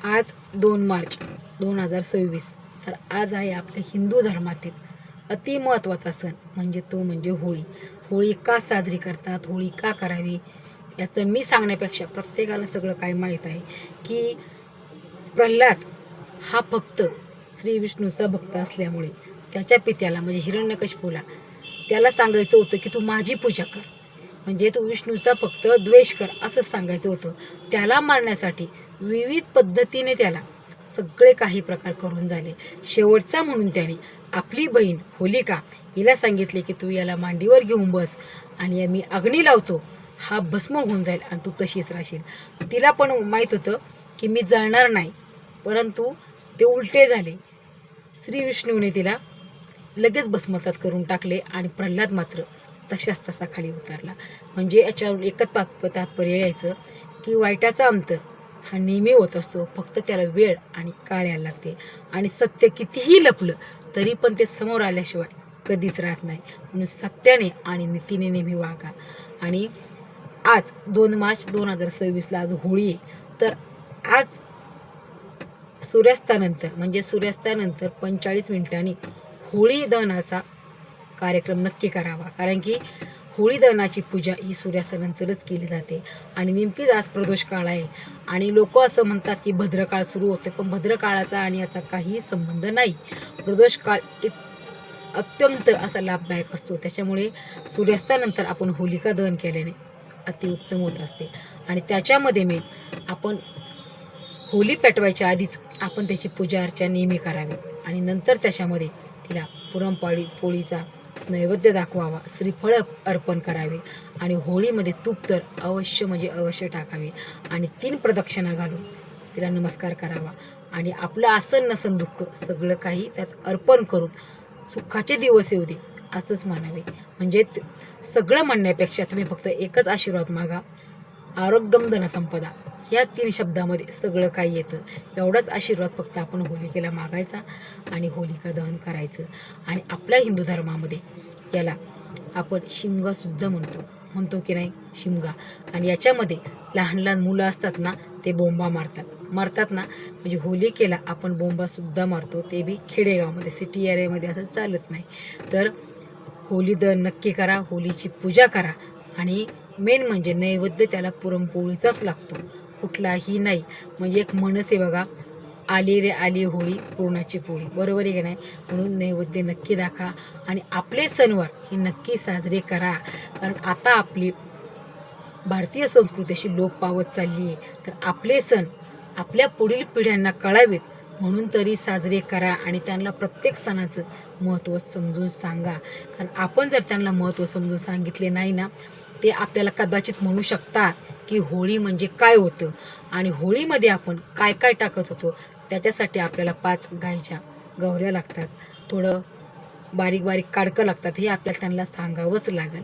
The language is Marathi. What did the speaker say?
आज 2 मार्च 2026. तर आज आहे आपल्या हिंदू धर्मातील अति महत्त्वाचा सण म्हणजे होळी. होळी का साजरी करतात, होळी का करावी याचं मी सांगण्यापेक्षा प्रत्येकाला सगळं काय माहीत आहे की प्रल्हाद हा भक्त श्री विष्णूचा भक्त असल्यामुळे त्याच्या पित्याला म्हणजे हिरण्यकशिपूला त्याला सांगायचं होतं की तू माझी पूजा कर, म्हणजे तू विष्णूचा फक्त द्वेष कर असं सांगायचं होतं. त्याला मारण्यासाठी विविध पद्धतीने त्याला सगळे काही प्रकार करून झाले. शेवटचा म्हणून त्याने आपली बहीण होलिका हिला सांगितले की तू याला मांडीवर घेऊन बस आणि मी अग्नी लावतो, हा भस्म होऊन जाईल आणि तू तशीच राहशील. तिला पण माहीत होतं की मी जळणार नाही, परंतु ते उलटे झाले. श्री विष्णूने तिला लगेच भस्मसात करून टाकले आणि प्रल्हाद मात्र तशाच तसा खाली उतरला. म्हणजे याच्यावर एकच तात्पर्य यायचं की वाईटाचा अंत हा नेहमी होत असतो, फक्त त्याला वेळ आणि काळ यायला लागते. आणि सत्य कितीही लपलं तरी पण ते समोर आल्याशिवाय कधीच राहत नाही. म्हणून सत्याने आणि नीतीने नेहमी वागा. आणि आज 2 मार्च 2026ला आज होळी आहे. तर आज सूर्यास्तानंतर 45 मिनिटांनी होळी दहनाचा कार्यक्रम नक्की करावा, कारण की होळी दहनाची पूजा ही सूर्यास्तानंतरच केली जाते. आणि नेमकीच आज प्रदोष काळ आहे आणि लोक असं म्हणतात की भद्रकाळ सुरू होते, पण भद्रकाळाचा आणि याचा काही संबंध नाही. प्रदोष काळ अत्यंत असा लाभदायक असतो. त्याच्यामुळे सूर्यास्तानंतर आपण होलिका दहन केल्याने अतिउत्तम होत असते. आणि त्याच्यामध्ये आपण होळी पेटवायच्या आधीच आपण त्याची पूजा अर्चा नेहमी करावी आणि नंतर त्याच्यामध्ये तिला पोळीचा नैवेद्य दाखवावा, श्रीफळ अर्पण करावे आणि होळीमध्ये तूप तर अवश्य टाकावे आणि 3 प्रदक्षिणा घालून तिला नमस्कार करावा आणि आपलं आसन नसन दुःख सगळं काही त्यात अर्पण करून सुखाचे दिवस येऊ दे असंच मानावे. म्हणजे सगळं म्हणण्यापेक्षा तुम्ही फक्त एकच आशीर्वाद मागा, आरोग्यम धनसंपदा. या 3 शब्दामध्ये सगळं काही येतं. एवढाच आशीर्वाद फक्त आपण होलिकेला मागायचा आणि होलिका दहन करायचं. आणि आपल्या हिंदू धर्मामध्ये याला आपण शिमगासुद्धा म्हणतो की नाही, शिमगा. आणि याच्यामध्ये लहान लहान मुलं असतात ना, ते बोंबा मारतात ना, म्हणजे होलिकेला आपण बोंबासुद्धा मारतो, ते बी खेडेगावामध्ये. सिटी एरियामध्ये असं चालत नाही. तर होली दहन नक्की करा, होलीची पूजा करा आणि मेन म्हणजे नैवेद्य त्याला पुरणपोळीचाच लागतो, कुठलाही नाही. म्हणजे एक म्हणस आहे बघा, आली रे आली होळी पुरणाची पोळी, बरोबर आहे की नाही. म्हणून नैवेद्य नक्की दाखवा आणि आपले सणवार हे नक्की साजरे करा, कारण आता आपली भारतीय संस्कृतीशी लोप पावत चालली आहे. तर आपले सण आपल्या पुढील पिढ्यांना कळावेत म्हणून तरी साजरे करा आणि त्यांना प्रत्येक सणाचं महत्त्व समजून सांगा. कारण आपण जर त्यांना महत्त्व समजून सांगितले नाही ना, ते आपल्याला कदाचित म्हणू शकतात की होळी म्हणजे काय होतं आणि होळीमध्ये आपण काय काय टाकत होतो. त्याच्यासाठी आपल्याला 5 गाईच्या गवऱ्या लागतात, थोडं बारीक काडकं लागतात, हे आपल्याला त्यांना सांगावंच लागेल.